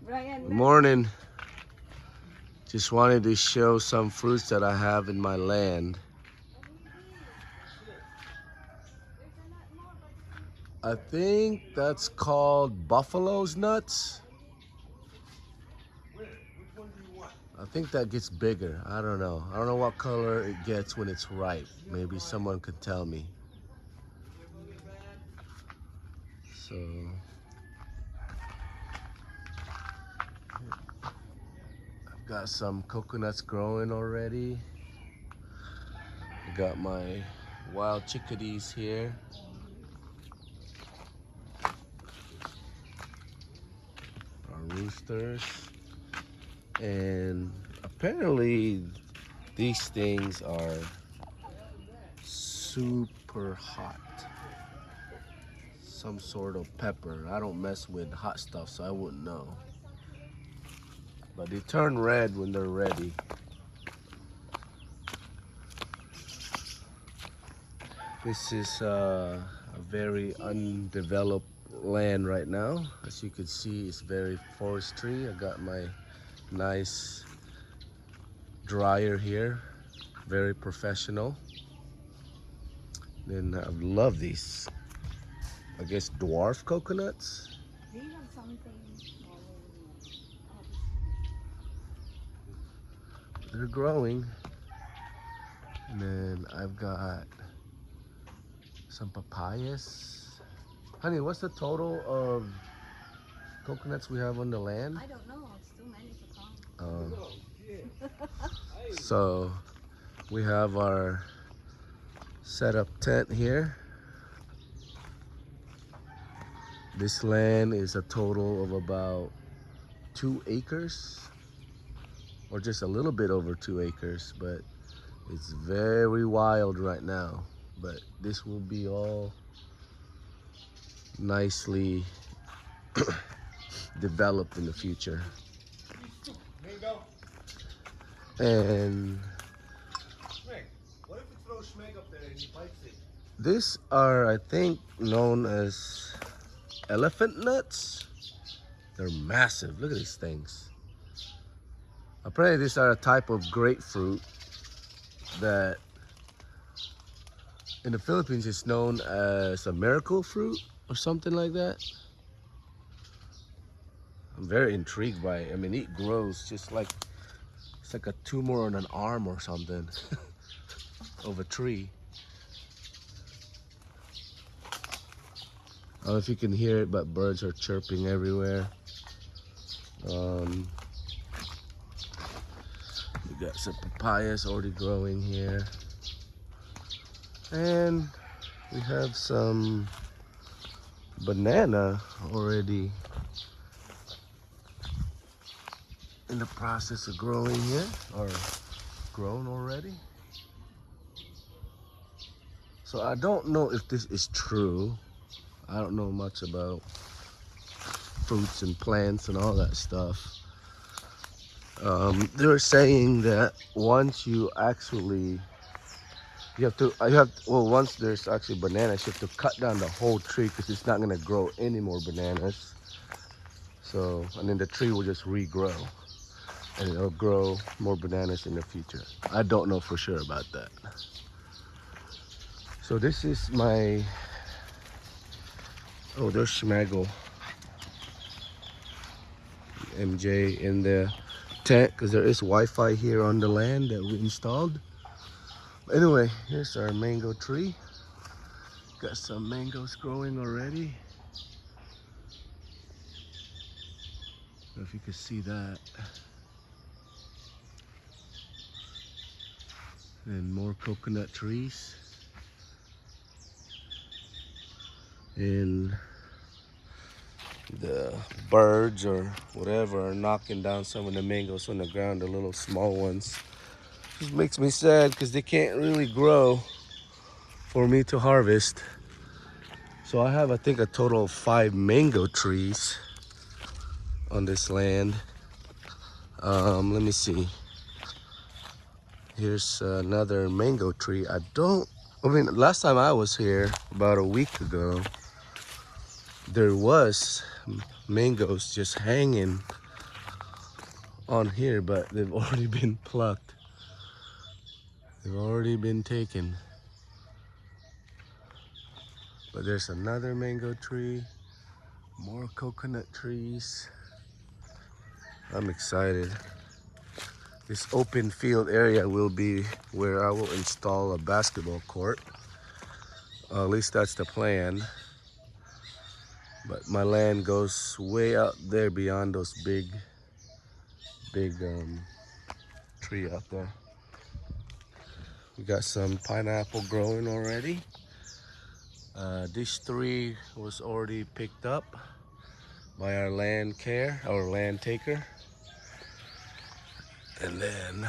Brian, Good morning. Just wanted to show some fruits that I have in my land. I think that's called buffalo's nuts. I think that gets bigger. I don't know. I don't know what color it gets when it's ripe. Maybe someone could tell me. So, I've got some coconuts growing already. I got my wild chickadees here. Our roosters. And apparently these things are super hot. Some sort of pepper. I don't mess with hot stuff, so I wouldn't know. But they turn red when they're ready. This is a very undeveloped land right now. As you can see, it's very forestry. I got my nice dryer here, very professional. Then I love these, I guess, dwarf coconuts. do you have something smaller They're growing. And then I've got some papayas. Honey, what's the total of coconuts we have on the land? I don't know. It's too many to count. So we have our setup tent here. This land is a total of about 2 acres, or just a little bit over 2 acres, but it's very wild right now. But this will be all nicely developed in the future. And What if we throw Schmeg up there and he bites it? these are, I think, known as elephant nuts. They're massive. Look at these things. Apparently these are a type of grapefruit that in the Philippines is known as a miracle fruit or something like that. I'm very intrigued by it. I mean, it grows just like, it's like a tumor on an arm or something of a tree. I don't know if you can hear it, but birds are chirping everywhere. We got some papayas already growing here. And we have some banana already in the process of growing here, or grown already. So I don't know if this is true. I don't know much about fruits and plants and all that stuff. They were saying that once you actually, well, once there's actually bananas, you have to cut down the whole tree because it's not gonna grow any more bananas. So, and then the tree will just regrow and it'll grow more bananas in the future. I don't know for sure about that. So this is my, oh, there's Schmaggle. MJ in the tent because there is Wi-Fi here on the land that we installed. But anyway, here's our mango tree. Got some mangoes growing already. I don't know if you can see that. And more coconut trees. And the birds or whatever are knocking down some of the mangoes on the ground, the little small ones. This makes me sad because they can't really grow for me to harvest. So I have, I think, a total of 5 mango trees on this land. Let me see. Here's another mango tree. I mean, last time I was here, about a week ago, there was mangoes just hanging on here, but they've already been plucked. They've already been taken. But there's another mango tree, more coconut trees. I'm excited. This open field area will be where I will install a basketball court. At least that's the plan. But my land goes way out there beyond those big tree out there. We got some pineapple growing already. This tree was already picked up by our land taker. And then,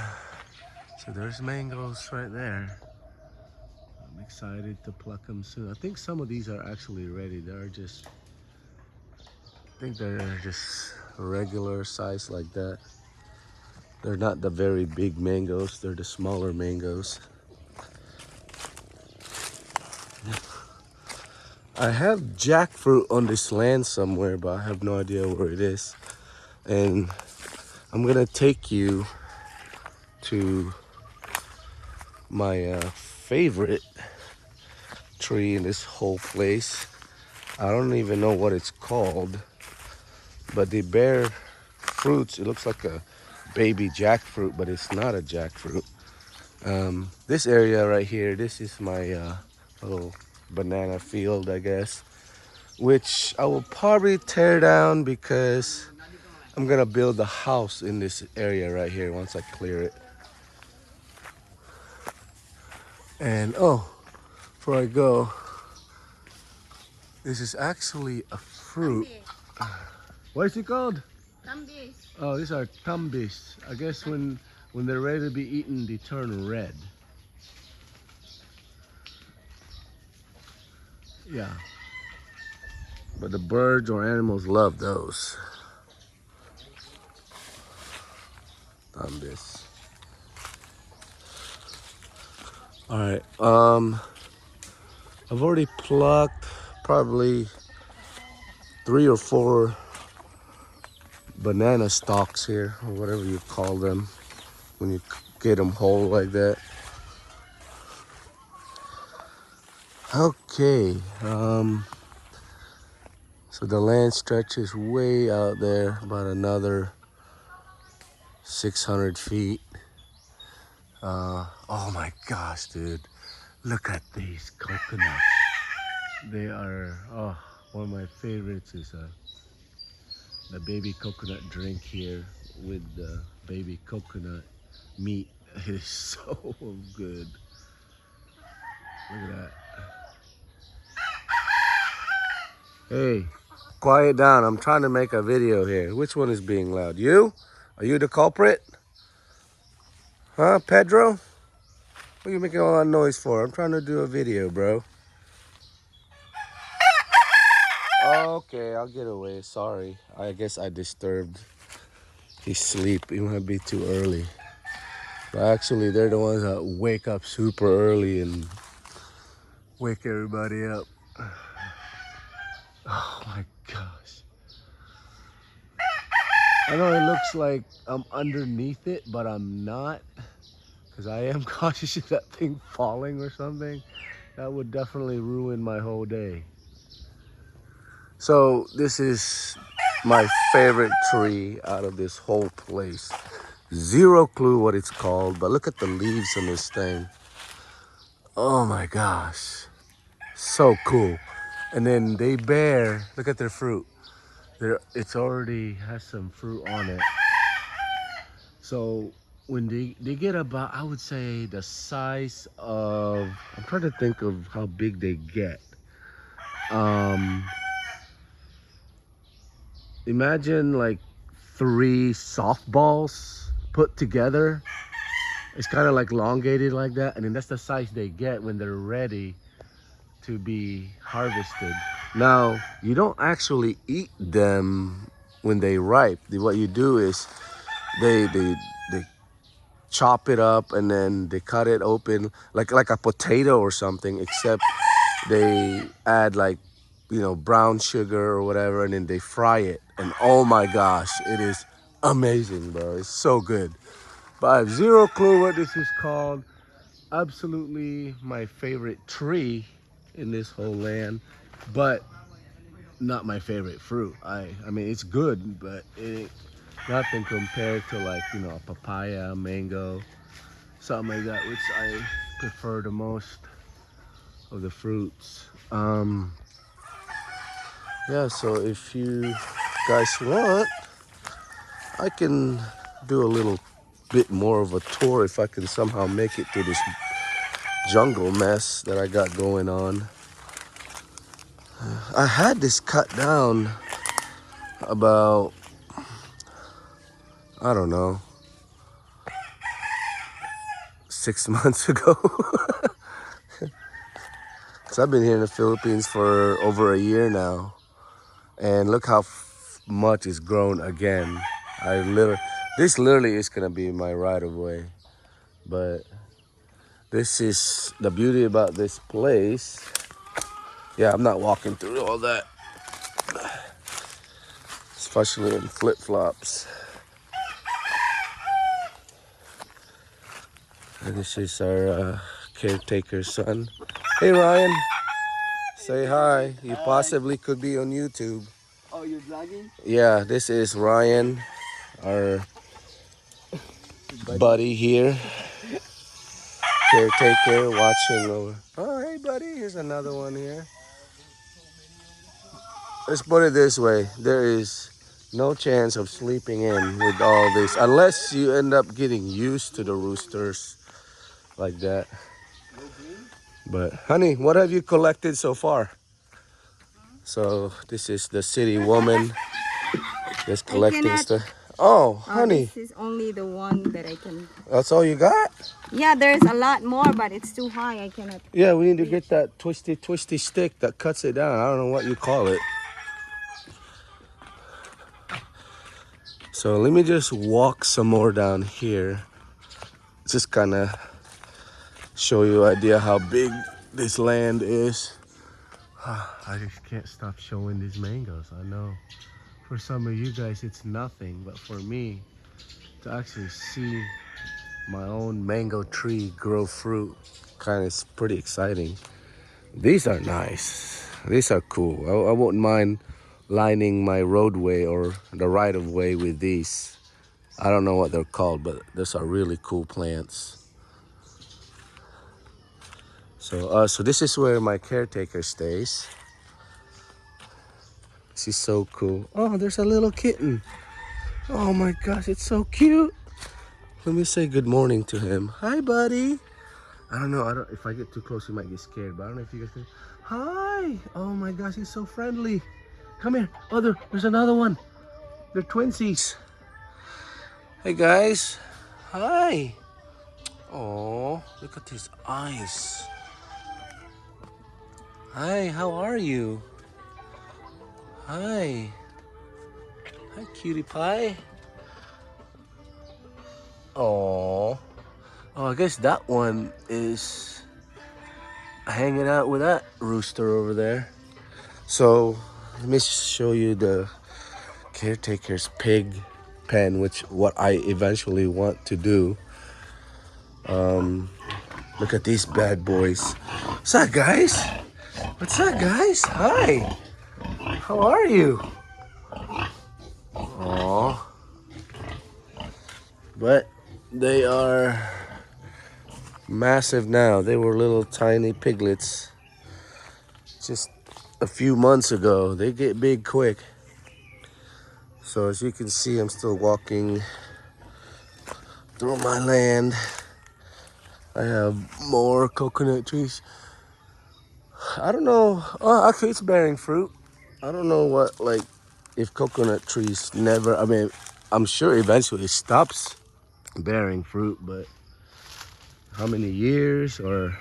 so there's mangoes right there. I'm excited to pluck them soon. I think some of these are actually ready. I think they're just regular size like that. They're not the very big mangoes, they're the smaller mangoes. I have jackfruit on this land somewhere, but I have no idea where it is. And I'm gonna take you to my favorite tree in this whole place. I don't even know what it's called, but they bear fruits. It looks like a baby jackfruit, but it's not a jackfruit. This area right here, this is my little banana field, I guess, which I will probably tear down because I'm gonna build a house in this area right here once I clear it. And oh, before I go, this is actually a fruit. What is it called? Tambis. Oh, these are tambis. I guess when they're ready to be eaten, they turn red. Yeah. But the birds or animals love those. Tambis. All right. I've already plucked probably 3 or 4 banana stalks here, or whatever you call them when you get them whole like that. Okay, so the land stretches way out there, about another 600 feet. Oh my gosh, dude, look at these coconuts. They are, oh, one of my favorites is the baby coconut drink here with the baby coconut meat. It is so good. Look at that. Hey, quiet down. I'm trying to make a video here. Which one is being loud? You? Are you the culprit? Huh, Pedro? What are you making all that noise for? I'm trying to do a video, bro. Okay, I'll get away. Sorry. I guess I disturbed his sleep. It might be too early. But actually, they're the ones that wake up super early and wake everybody up. Oh my gosh. I know it looks like I'm underneath it, but I'm not. Because I am cautious of that thing falling or something. That would definitely ruin my whole day. So this is my favorite tree out of this whole place. Zero clue what it's called, but look at the leaves on this thing. Oh my gosh. So cool. And then they bear, look at their fruit. It's already has some fruit on it. So when they get about, I would say the size of, I'm trying to think of how big they get. Imagine like 3 softballs put together. It's kind of like elongated like that, and then that's the size they get when they're ready to be harvested. Now, you don't actually eat them when they ripe. What you do is they chop it up and then they cut it open like a potato or something, except they add like brown sugar or whatever, and then they fry it. And oh my gosh, it is amazing, bro. It's so good. But I have zero clue what this is called. Absolutely my favorite tree in this whole land, but not my favorite fruit. I mean, it's good, but it nothing compared to like, a papaya, mango, something like that, which I prefer the most of the fruits. Yeah, so if you guys want, I can do a little bit more of a tour if I can somehow make it to this jungle mess that I got going on. I had this cut down about, I don't know, 6 months ago. So I've been here in the Philippines for over a year now, and look how much is grown again. This literally is gonna be my right of way, but this is the beauty about this place. Yeah, I'm not walking through all that, especially in flip-flops. And this is our caretaker's son. Hey Ryan, say hi. You possibly could be on YouTube. Oh, you're vlogging? Yeah, this is Ryan, our buddy here. Caretaker watching over. Oh, hey buddy, here's another one here. Let's put it this way. There is no chance of sleeping in with all this unless you end up getting used to the roosters like that. But honey, what have you collected so far? So this is the city woman just collecting stuff. Oh, honey. This is only the one that I can. That's all you got? Yeah, there's a lot more, but it's too high. I cannot. Yeah, we need to get that twisty stick that cuts it down. I don't know what you call it. So let me just walk some more down here. Just kind of show you an idea how big this land is. I just can't stop showing these mangoes. I know for some of you guys it's nothing, but for me to actually see my own mango tree grow fruit kind of pretty exciting. These are nice. These are cool. I wouldn't mind lining my roadway or the right of way with these. I don't know what they're called, but those are really cool plants. So this is where my caretaker stays. This is so cool. Oh, there's a little kitten. Oh my gosh, it's so cute. Let me say good morning to him. Hi, buddy. I don't know. If I get too close, he might get scared. But I don't know if you guys can. Hi. Oh my gosh, he's so friendly. Come here. Oh, there's another one. They're twinsies. Hey guys. Hi. Oh, look at his eyes. Hi, how are you? Hi. Hi, cutie pie. Oh, I guess that one is hanging out with that rooster over there. So let me show you the caretaker's pig pen, which what I eventually want to do. Look at these bad boys. What's up, guys? What's up, guys? Hi. How are you? Aw. But they are massive now. They were little tiny piglets just a few months ago. They get big quick. So as you can see, I'm still walking through my land. I have more coconut trees. I don't know. Oh, actually, it's bearing fruit. I don't know what, like, if coconut trees never, I mean, I'm sure eventually it stops bearing fruit, but how many years or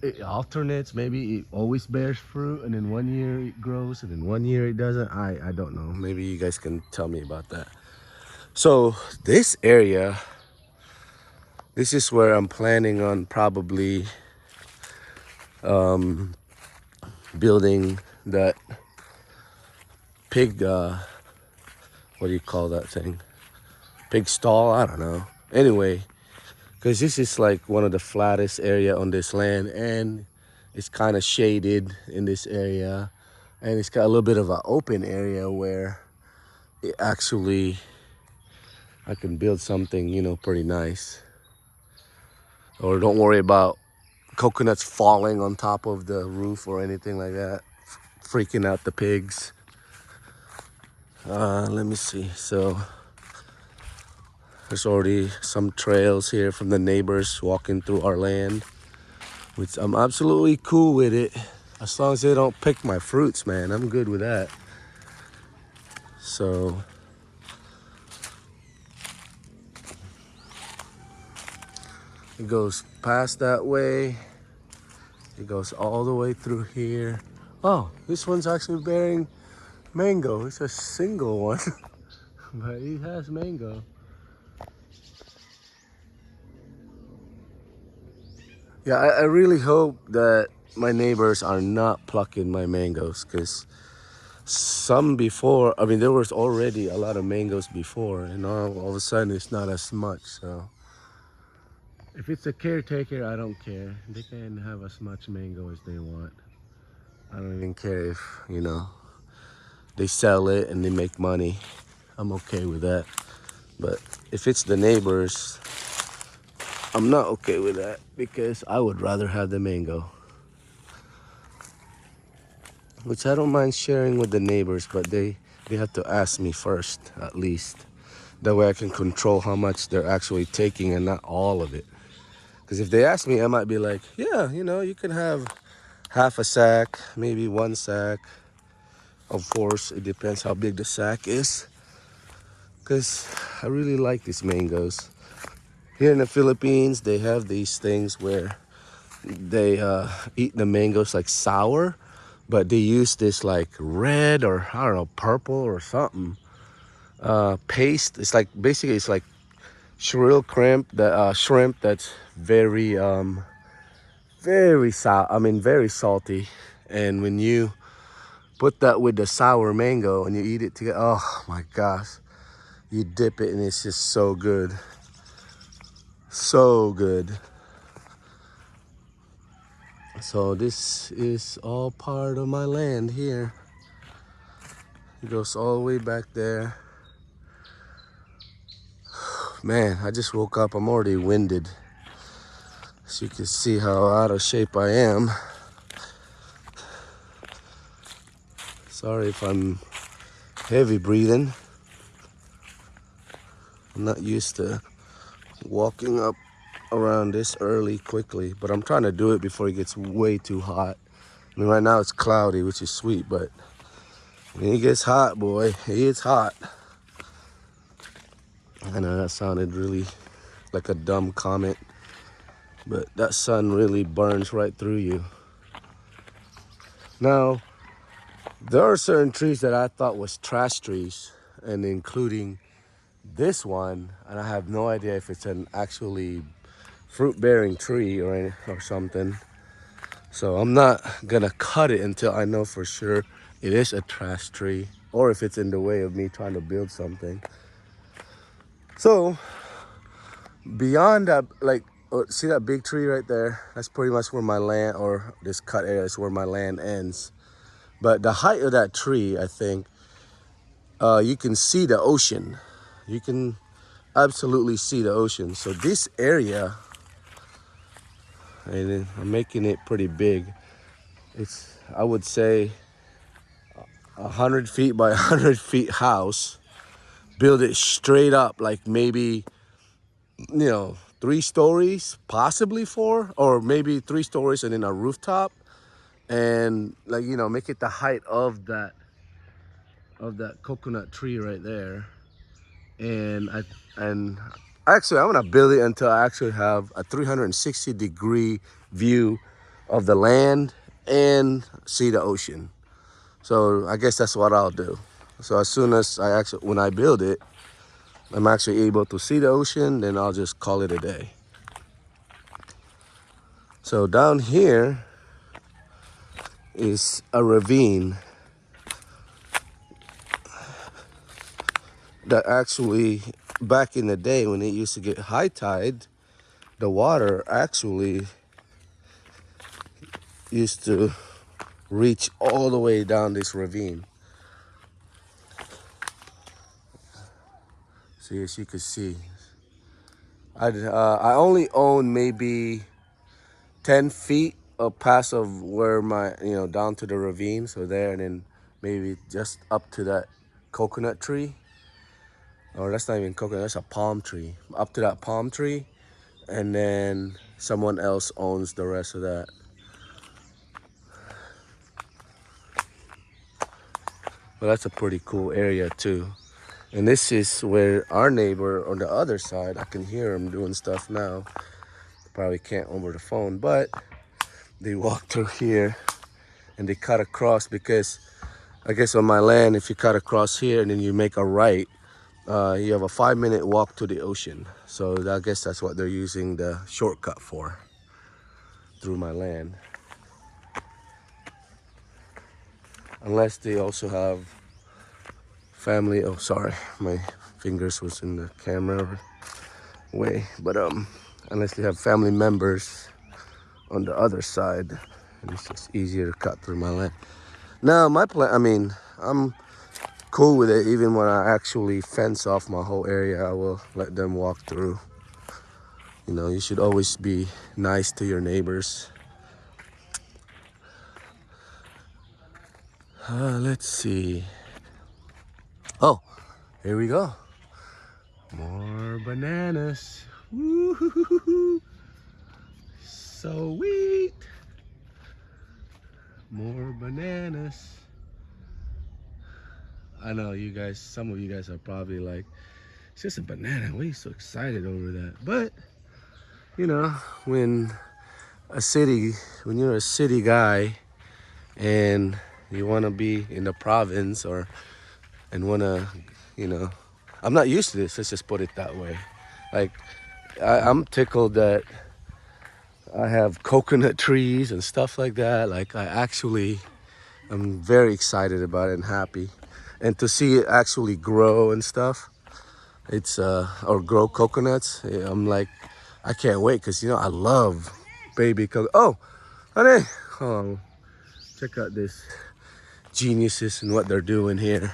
it alternates? Maybe it always bears fruit and then 1 year it grows and then 1 year it doesn't. I don't know. Maybe you guys can tell me about that. So this area, this is where I'm planning on probably building that pig, what do you call that thing? Pig stall? I don't know. Anyway, because this is like one of the flattest area on this land, and it's kind of shaded in this area, and it's got a little bit of an open area where it actually I can build something, you know, pretty nice. Or don't worry about coconuts falling on top of the roof or anything like that, freaking out the pigs. Let me see. So there's already some trails here from the neighbors walking through our land, which I'm absolutely cool with it. As long as they don't pick my fruits, man, I'm good with that. So it goes past that way. It goes all the way through here. Oh, this one's actually bearing mango. It's a single one, but it has mango. Yeah, I really hope that my neighbors are not plucking my mangoes, because some before, I mean, there was already a lot of mangoes before, and all of a sudden it's not as much. So if it's a caretaker, I don't care. They can have as much mango as they want. I don't even care if, you know, they sell it and they make money. I'm okay with that. But if it's the neighbors, I'm not okay with that, because I would rather have the mango. Which I don't mind sharing with the neighbors, but they have to ask me first, at least. That way I can control how much they're actually taking and not all of it. Because if they ask me, I might be like, yeah, you know, you can have half a sack, maybe one sack. Of course, it depends how big the sack is. Because I really like these mangoes. Here in the Philippines, they have these things where they eat the mangoes like sour, but they use this like red or I don't know, purple or something paste. It's like basically it's like shrimp that's very very very salty. And when you put that with the sour mango and you eat it together, oh my gosh, you dip it and it's just so good. So good. So this is all part of my land here. It goes all the way back there. Man, I just woke up. I'm already winded. So you can see how out of shape I am. Sorry if I'm heavy breathing. I'm not used to walking up around this early quickly, but I'm trying to do it before it gets way too hot. I mean, right now it's cloudy, which is sweet, but when it gets hot, boy, it gets hot. I know that sounded really like a dumb comment, but that sun really burns right through you. Now, there are certain trees that I thought was trash trees, and including this one, and I have no idea if it's an actually fruit-bearing tree or something. So I'm not gonna cut it until I know for sure it is a trash tree, or if it's in the way of me trying to build something. So beyond that, like, see that big tree right there? That's pretty much where my land, or this cut area is where my land ends. But the height of that tree, I think, you can see the ocean. You can absolutely see the ocean. So this area, and I'm making it pretty big. It's, I would say, 100 feet by 100 feet house. Build it straight up, like maybe, you know, 3 stories, possibly 4, or maybe 3 stories and then a rooftop, and like, you know, make it the height of that coconut tree right there. And actually I'm gonna build it until I actually have a 360-degree view of the land and see the ocean. So I guess that's what I'll do. So as soon as when I build it, I'm actually able to see the ocean, then I'll just call it a day. So down here is a ravine that actually, back in the day when it used to get high tide, the water actually used to reach all the way down this ravine. See, as you can see, I only own maybe 10 feet of pass of where my, down to the ravine. So there, and then maybe just up to that coconut tree. Or that's not even coconut, that's a palm tree. Up to that palm tree. And then someone else owns the rest of that. Well, that's a pretty cool area too. And this is where our neighbor on the other side, I can hear him doing stuff now. Probably can't over the phone, but they walk through here and they cut across, because I guess on my land, if you cut across here and then you make a right, you have a 5-minute walk to the ocean. So I guess that's what they're using the shortcut for, through my land. Unless they also have family. Oh, sorry, my fingers was in the camera way. But unless they have family members on the other side, and it's just easier to cut through my land. Now my plan, I mean, I'm cool with it. Even when I actually fence off my whole area, I will let them walk through. You know, you should always be nice to your neighbors. Let's see. Oh, here we go. More bananas. Woo-hoo-hoo-hoo. Sweet. More bananas. I know you guys, some of you guys are probably like, it's just a banana. Why are you so excited over that? But, you know, when you're a city guy and you want to be in the province and want to, you know, I'm not used to this, let's just put it that way. Like, I'm tickled that I have coconut trees and stuff like that. Like, I'm very excited about it and happy. And to see it actually grow and stuff, or grow coconuts, I'm like, I can't wait, because, you know, I love baby coconut. Oh, honey, oh, check out this geniuses and what they're doing here.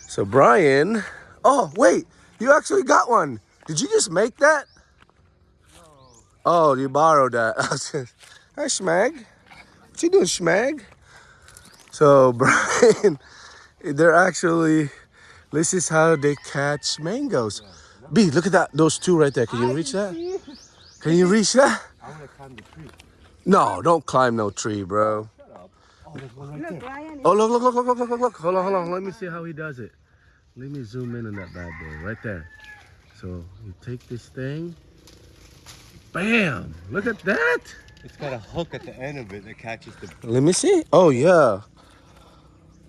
So Brian, oh wait, you actually got one. Did you just make that? No. Oh, you borrowed that. Hi, Schmag. What you doing, Schmag? So Brian, they're actually, this is how they catch mangoes. B, look at that, those two right there. Can you reach that? Can you reach that? I want to climb the tree. No, don't climb no tree, bro. Shut up. Oh, there's one right Look, there. Brian. Oh, look. Hold on. Let me see how he does it. Let me zoom in on that bad boy right there. So you take this thing. Bam! Look at that. It's got a hook at the end of it that catches the... Let me see. Oh, yeah.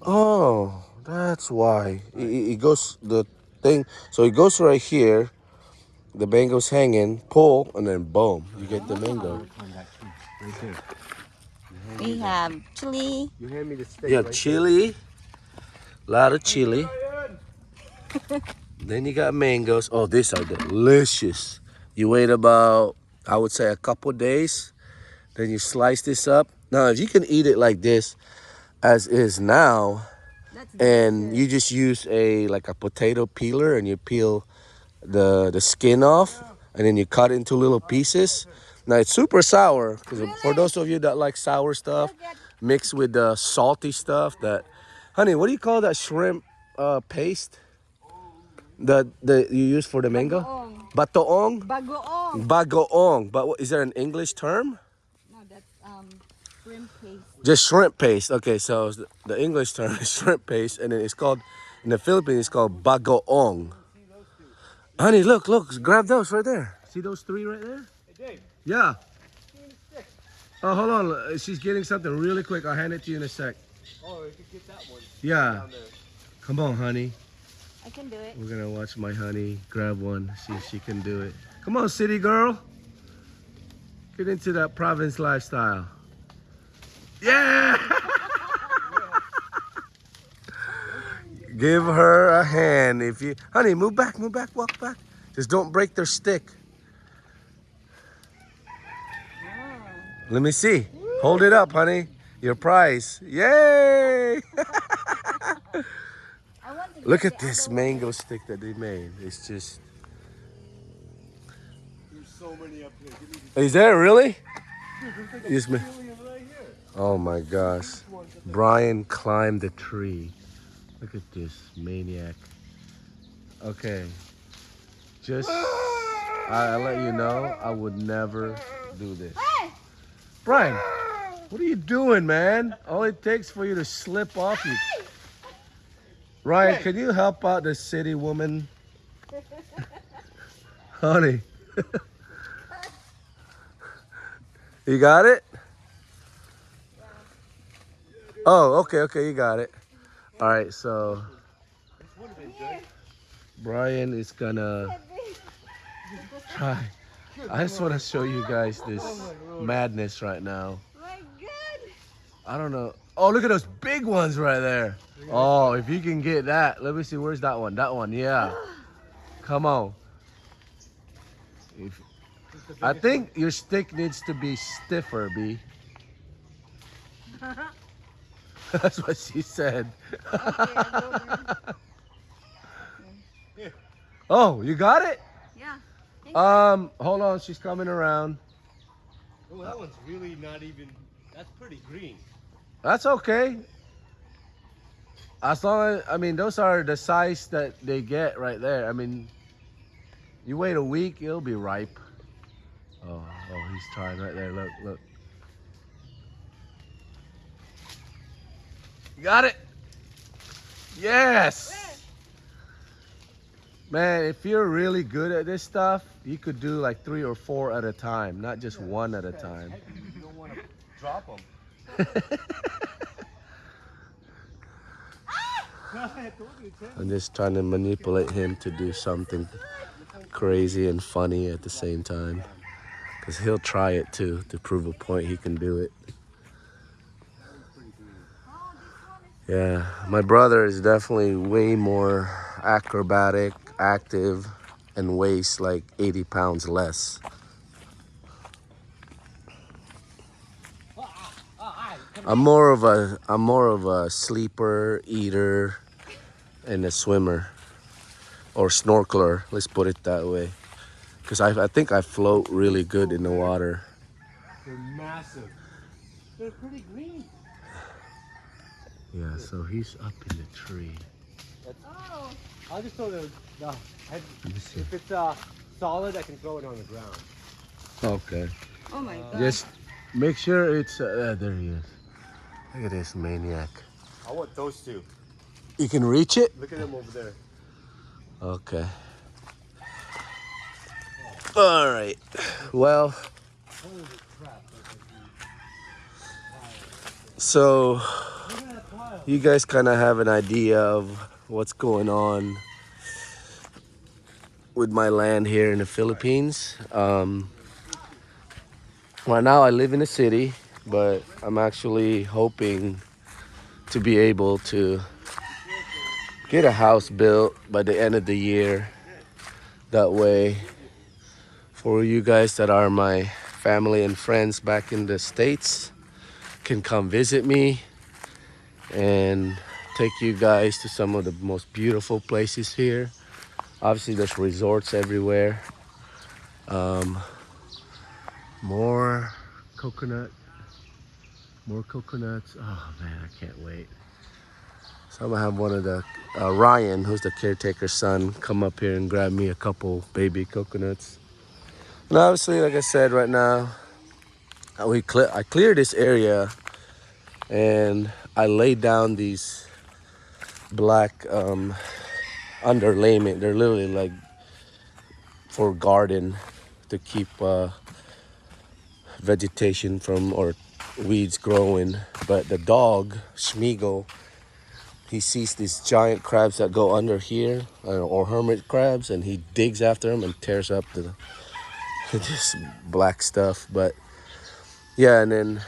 Oh, that's why. It goes, the thing. So it goes right here. The mango's hanging. Pull, and then boom. You get the mango. Climb that tree right there. We have chili. You hand me the stick. You have right chili. A lot of chili. Then you got mangoes. Oh, these are delicious. You wait about, I would say, a couple days. Then you slice this up. Now, if you can eat it like this, as is now, That's and delicious. you just use a potato peeler and you peel the skin off, and then you cut into little pieces. Now it's super sour, because for those of you that like sour stuff mixed with the salty stuff, that, honey, what do you call that shrimp paste that you use for the mango? Bagoong. Batoong. Bagoong. Bagoong. But is there an English term? No, that's shrimp paste. Just shrimp paste. Okay, so the English term is shrimp paste, and then it's called, in the Philippines, it's called bagoong. Honey, look, grab those right there. See those three right there? Hey, Dave. Yeah. Give me the stick. Oh, hold on. She's getting something really quick. I'll hand it to you in a sec. Oh, you could get that one. Yeah. Down there. Come on, honey. I can do it. We're gonna watch my honey grab one, see if she can do it. Come on, city girl. Get into that province lifestyle. Yeah! Give her a hand if you, honey, move back, walk back. Just don't break their stick. Let me see. Hold it up, honey. Your prize. Yay! Look at this mango stick that they made. It's just. There's so many up here. Give me the Is there really? Yes, man. million right here. Oh my gosh. Brian climbed the tree. Look at this maniac. Okay. Just, I'll let you know, I would never do this. Brian, what are you doing, man? All it takes for you to slip off you. Ryan, can you help out the city woman? Honey. You got it? Oh, okay, you got it. All right, so Brian is gonna try. I just want to show you guys this madness right now. My God. I don't know. Oh, look at those big ones right there. Oh, if you can get that. Let me see. Where's that one? That one, yeah. Come on. I think your stick needs to be stiffer, B. That's what she said. Oh, you got it? Yeah. Hold on. She's coming around. Oh, that one's really not even. That's pretty green. That's okay. As long as, I mean, those are the size that they get right there. I mean, you wait a week, it'll be ripe. Oh, he's trying right there. Look. You got it? Yes! Man, if you're really good at this stuff, you could do like 3 or 4 at a time, not just one at a time. You don't want to drop them. I'm just trying to manipulate him to do something crazy and funny at the same time. Because he'll try it too, to prove a point he can do it. Yeah, my brother is definitely way more acrobatic, active, and weighs like 80 pounds less. I'm more of a sleeper, eater, and a swimmer, or snorkeler. Let's put it that way, because I think I float really good in the water. They're massive. They're pretty green. Yeah, so he's up in the tree. Oh. I'll just throw if it's solid, I can throw it on the ground. Okay. Oh my God. Just make sure it's there he is. Look at this maniac. I want those two. You can reach it? Look at them over there. Okay. All right. Well, Holy crap. so you guys kind of have an idea of what's going on with my land here in the Philippines. Right now I live in the city, but I'm actually hoping to be able to get a house built by the end of the year. That way, for you guys that are my family and friends back in the States, can come visit me and take you guys to some of the most beautiful places here. Obviously, there's resorts everywhere. More coconuts. Oh man, I can't wait. So I'm gonna have one of the Ryan, who's the caretaker's son, come up here and grab me a couple baby coconuts. And obviously, like I said, right now I cleared this area and I laid down these black underlayment. They're literally like for garden to keep vegetation from or weeds growing. But the dog Schmiegel, he sees these giant crabs that go under here, or hermit crabs, and he digs after them and tears up this black stuff. But yeah, and then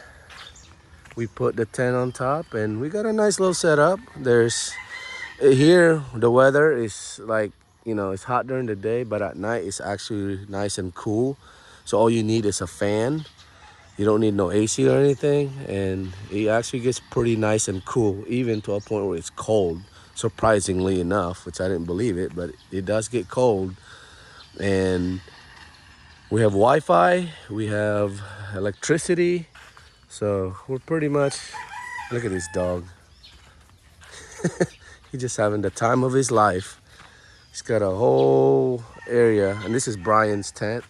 we put the tent on top and we got a nice little setup. There's Here the weather is like, you know, it's hot during the day, but at night it's actually nice and cool. So all you need is a fan. You don't need no AC or anything, and it actually gets pretty nice and cool, even to a point where it's cold. Surprisingly enough, which I didn't believe it, but it does get cold. And we have Wi-Fi, we have electricity, so we're pretty much. Look at this dog. He's just having the time of his life. He's got a whole area, and this is Brian's tent.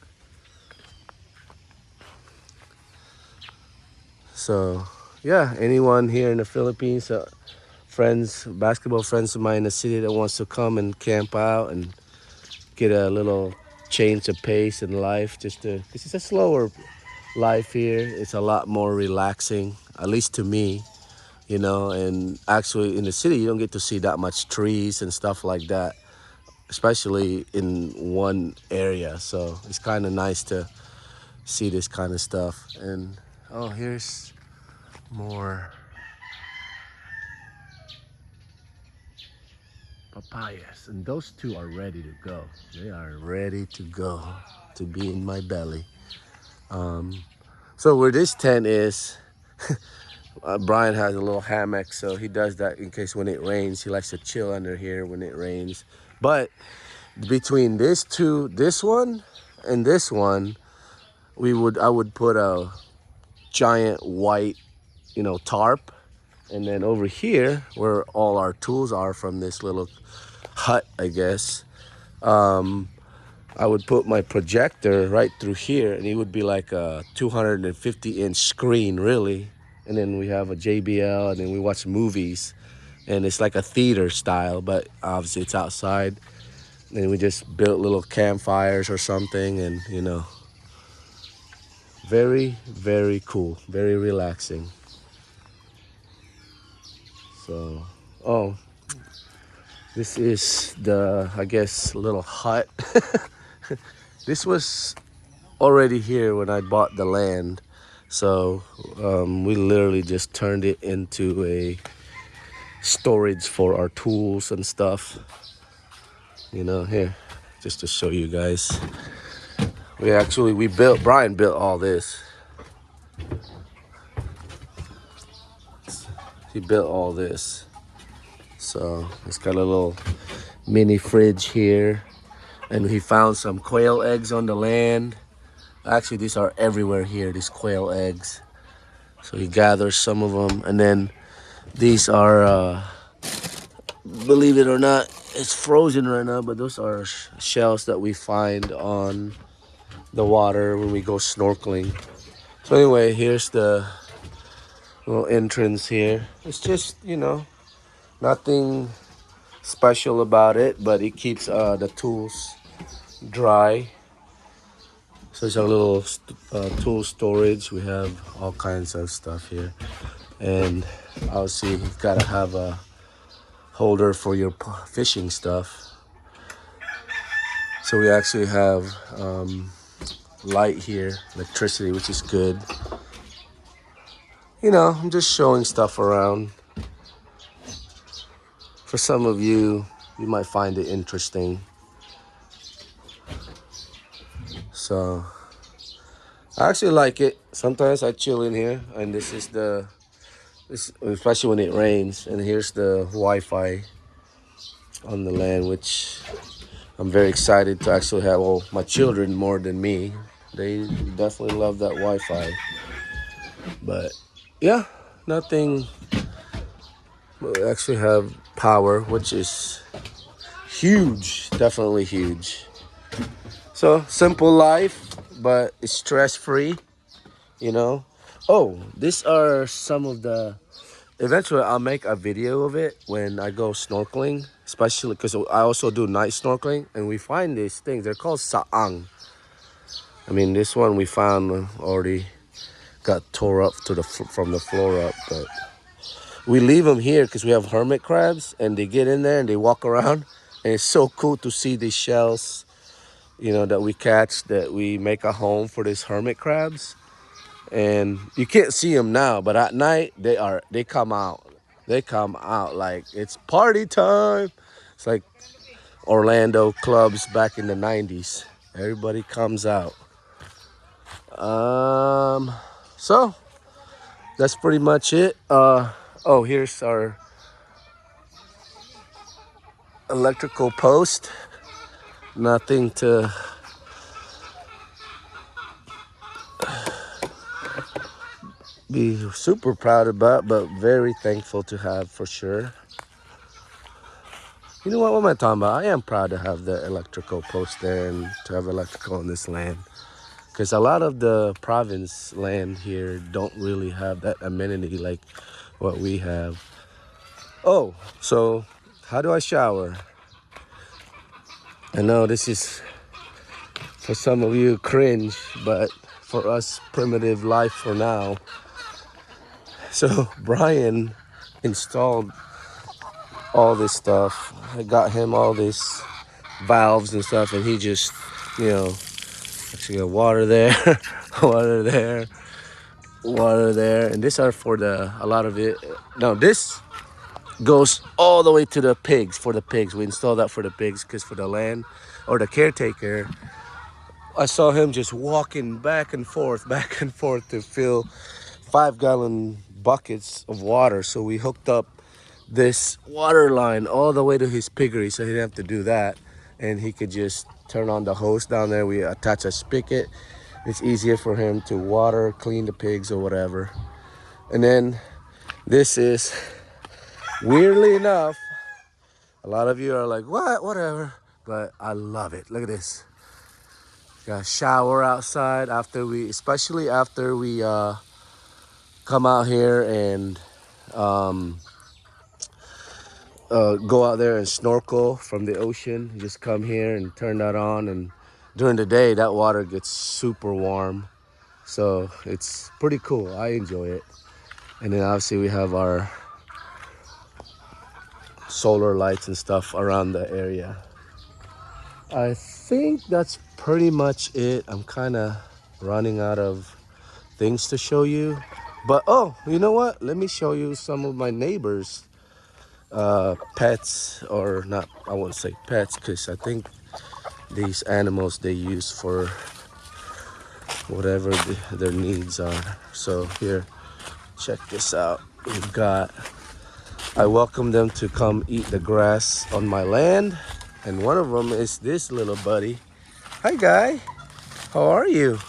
So yeah, anyone here in the Philippines, friends, basketball friends of mine in the city that wants to come and camp out and get a little change of pace in life, just to, because it's a slower life here. It's a lot more relaxing, at least to me, you know. And actually in the city, you don't get to see that much trees and stuff like that, especially in one area. So it's kind of nice to see this kind of stuff. And oh, here's more papayas, and those two are ready to go. They are ready to go to be in my belly. So where this tent is, Brian has a little hammock, so he does that in case when it rains. He likes to chill under here when it rains. But between this two, this one and this one, I would put a giant white, you know, tarp. And then over here, where all our tools are from this little hut, I guess, I would put my projector right through here, and it would be like a 250-inch screen, really. And then we have a JBL, and then we watch movies, and it's like a theater style, but obviously it's outside. And we just built little campfires or something, and you know, very, very cool, very relaxing. So, oh, this is the, I guess, little hut. This was already here when I bought the land. So we literally just turned it into a storage for our tools and stuff. You know, here, just to show you guys. Brian built all this. He built all this. So it's got a little mini fridge here. And he found some quail eggs on the land. Actually, these are everywhere here, these quail eggs. So he gathers some of them. And then these are, believe it or not, it's frozen right now, but those are shells that we find on the water when we go snorkeling. So anyway, here's the little entrance here. It's just, you know, nothing special about it, but it keeps the tools dry. So it's a little tool storage. We have all kinds of stuff here, and obviously you've got to have a holder for your fishing stuff. So we actually have light here, electricity, which is good. You know, I'm just showing stuff around. For some of you, you might find it interesting. So I actually like it. Sometimes I chill in here, and this is especially when it rains. And here's the Wi-Fi on the land, which I'm very excited to actually have. Well, my children more than me, they definitely love that Wi-Fi. But yeah, nothing. We actually have power, which is huge, definitely huge. So simple life, but it's stress-free, you know. Oh, these are some of the, eventually I'll make a video of it when I go snorkeling, especially because I also do night snorkeling, and we find these things. They're called saang. I mean, this one we found already got tore up from the floor up, but we leave them here because we have hermit crabs, and they get in there and they walk around, and it's so cool to see these shells, you know, that we catch, that we make a home for these hermit crabs. And you can't see them now, but at night they come out. They come out like it's party time. It's like Orlando clubs back in the 90s. Everybody comes out. So that's pretty much it. Oh, here's our electrical post. Nothing to be super proud about, but very thankful to have for sure. You know what am I talking about? I am proud to have the electrical post there and to have electrical on this land. Because a lot of the province land here don't really have that amenity like what we have. Oh, so how do I shower? I know this is, for some of you, cringe, but for us, primitive life for now. So Brian installed all this stuff. I got him all these valves and stuff, and he just, you know, actually got water there, water there, water there, and these are for a lot of it. Now this goes all the way to the pigs, for the pigs. We installed that for the pigs because for the land or the caretaker, I saw him just walking back and forth to fill 5-gallon buckets of water. So we hooked up this water line all the way to his piggery so he didn't have to do that, and he could just turn on the hose down there. We attach a spigot. It's easier for him to water, clean the pigs or whatever. And then this is, weirdly enough, a lot of you are like, what, whatever, but I love it. Look at this. Got a shower outside after we, especially after we come out here and go out there and snorkel from the ocean. You just come here and turn that on, and during the day that water gets super warm, so it's pretty cool. I enjoy it. And then obviously we have our solar lights and stuff around the area. I think that's pretty much it. I'm kind of running out of things to show you, but oh, you know what, let me show you some of my neighbors pets, or not, I won't say pets, because I think these animals they use for whatever their needs are. So here, check this out. We've got, I welcome them to come eat the grass on my land, and one of them is this little buddy. Hi guy, how are you?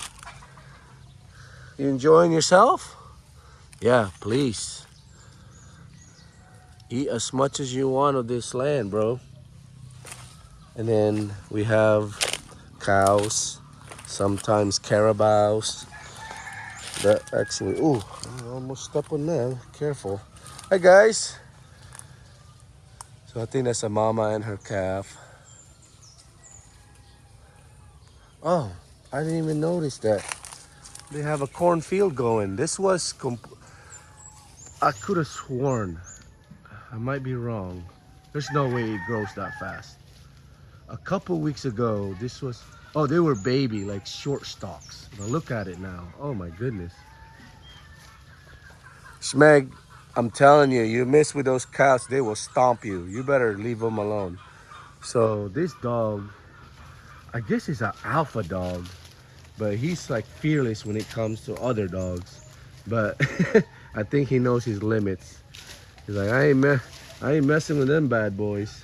You enjoying yourself? Yeah, please eat as much as you want of this land, bro. And then we have cows, sometimes carabaos. That actually, ooh, I almost stepped on them. Careful. Hi guys. So I think that's a mama and her calf. Oh, I didn't even notice that. They have a cornfield going. This was, I could have sworn, I might be wrong. There's no way it grows that fast. A couple weeks ago, this was, oh, they were baby, like short stalks. But look at it now. Oh my goodness. Schmeg, I'm telling you, you mess with those cows, they will stomp you. You better leave them alone. So this dog, I guess he's an alpha dog, but he's like fearless when it comes to other dogs. But I think he knows his limits. He's like, I ain't messing with them bad boys.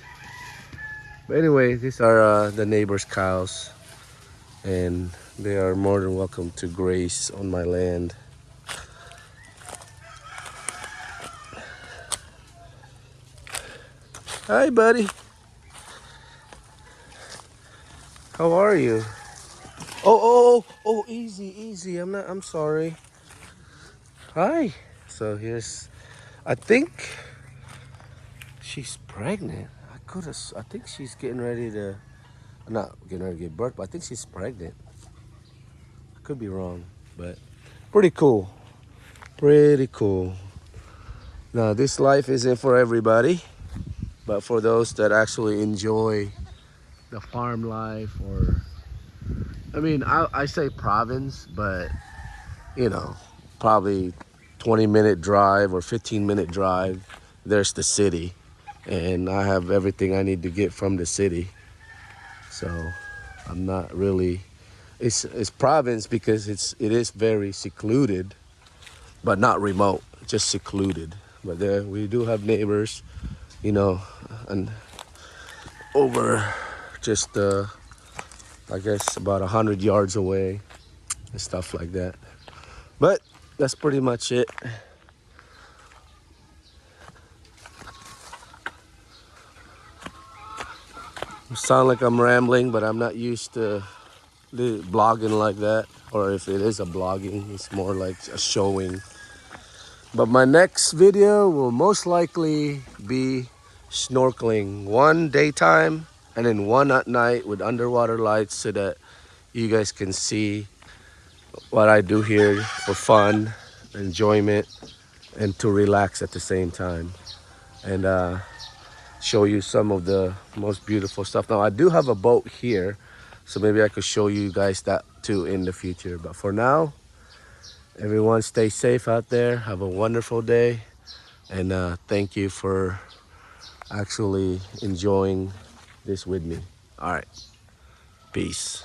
But anyway, these are the neighbors' cows, and they are more than welcome to graze on my land. Hi, buddy. How are you? Oh, easy. I'm sorry. Hi. So here's, I think she's pregnant. I think she's getting ready to, not getting ready to give birth, but I think she's pregnant. I could be wrong, but pretty cool. Pretty cool. Now, this life isn't for everybody, but for those that actually enjoy the farm life, or, I mean, I say province, but, you know, probably 20-minute drive or 15-minute drive there's the city, and I have everything I need to get from the city. So I'm not really. It's province because it is very secluded, but not remote, just secluded. But there we do have neighbors, you know, and over just I guess about 100 yards away and stuff like that. But that's pretty much it. Sound like I'm rambling, but I'm not used to the blogging like that. Or if it is a blogging, it's more like a showing. But my next video will most likely be snorkeling, one daytime and then one at night with underwater lights, so that you guys can see what I do here for fun, enjoyment, and to relax at the same time, and show you some of the most beautiful stuff. Now I do have a boat here, so maybe I could show you guys that too in the future. But for now, everyone stay safe out there. Have a wonderful day, and thank you for actually enjoying this with me. All right, peace.